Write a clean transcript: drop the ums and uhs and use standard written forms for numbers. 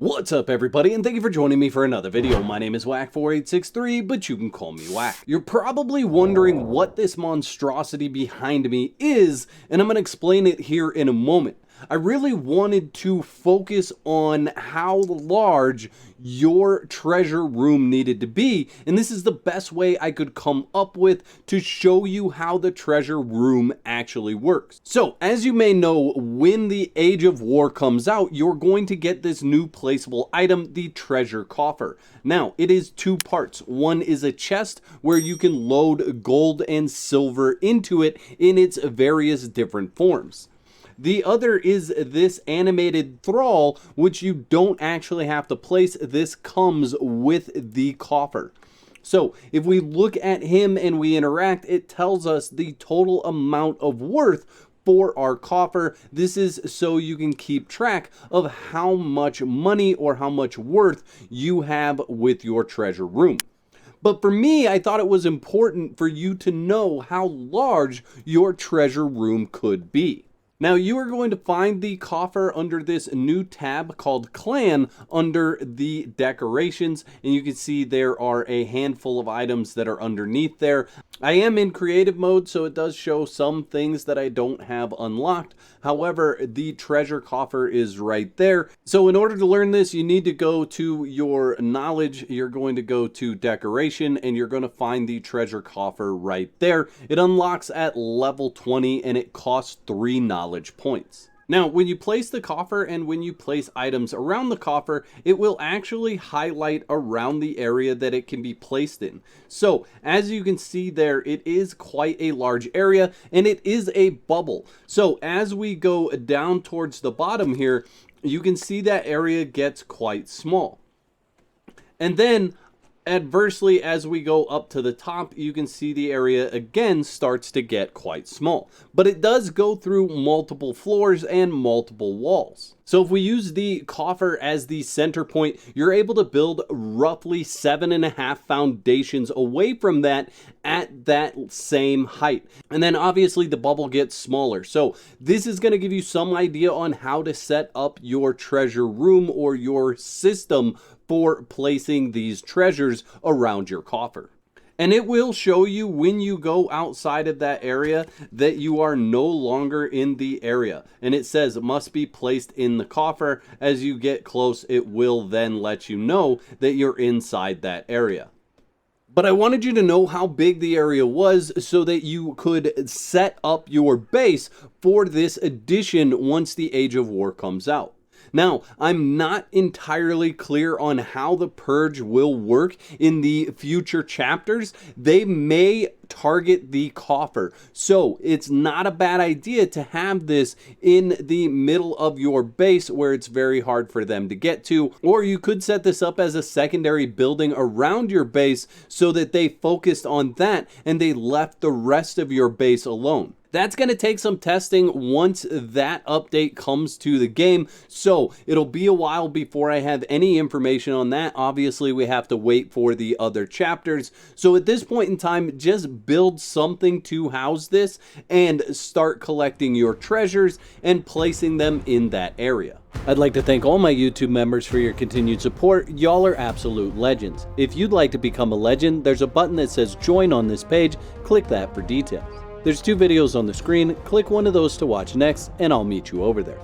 What's up everybody, and thank you for joining me for another video. My name is Whack4863, but you can call me Whack. You're probably wondering what this monstrosity behind me is, and I'm going to explain it here in a moment. I really wanted to focus on how large your treasure room needed to be, and this is the best way I could come up with to show you how the treasure room actually works. So, as you may know, when the Age of War comes out, you're going to get this new placeable item, the treasure coffer. Now, it is two parts. One is a chest where you can load gold and silver into it in its various different forms. The other is this animated thrall, which you don't actually have to place. This comes with the coffer. So if we look at him and we interact, it tells us the total amount of worth for our coffer. This is so you can keep track of how much money or how much worth you have with your treasure room. But for me, I thought it was important for you to know how large your treasure room could be. Now, you are going to find the coffer under this new tab called Clan under the decorations, and you can see there are a handful of items that are underneath there. I am in creative mode, so it does show some things that I don't have unlocked. However, the treasure coffer is right there. So in order to learn this, you need to go to your knowledge. You're going to go to decoration, and you're going to find the treasure coffer right there. It unlocks at level 20, and it costs 3 knowledge points. Now, when you place the coffer and when you place items around the coffer, it will actually highlight around the area that it can be placed in. So, as you can see there, it is quite a large area and it is a bubble. So, as we go down towards the bottom here, you can see that area gets quite small. And then adversely, as we go up to the top, you can see the area again starts to get quite small, but it does go through multiple floors and multiple walls. So if we use the coffer as the center point, you're able to build roughly 7.5 foundations away from that at that same height. And then obviously the bubble gets smaller. So this is going to give you some idea on how to set up your treasure room or your system for placing these treasures around your coffer. And it will show you when you go outside of that area that you are no longer in the area. And it says it must be placed in the coffer. As you get close, it will then let you know that you're inside that area. But I wanted you to know how big the area was so that you could set up your base for this edition once the Age of War comes out. Now, I'm not entirely clear on how the purge will work in the future chapters. They may target the coffer, so it's not a bad idea to have this in the middle of your base where it's very hard for them to get to, or you could set this up as a secondary building around your base so that they focused on that and they left the rest of your base alone. That's going to take some testing once that update comes to the game, so it'll be a while before I have any information on that. Obviously, we have to wait for the other chapters. So at this point in time, just build something to house this and start collecting your treasures and placing them in that area. I'd like to thank all my YouTube members for your continued support. Y'all are absolute legends. If you'd like to become a legend, there's a button that says join on this page. Click that for details. There's 2 videos on the screen. Click one of those to watch next, and I'll meet you over there.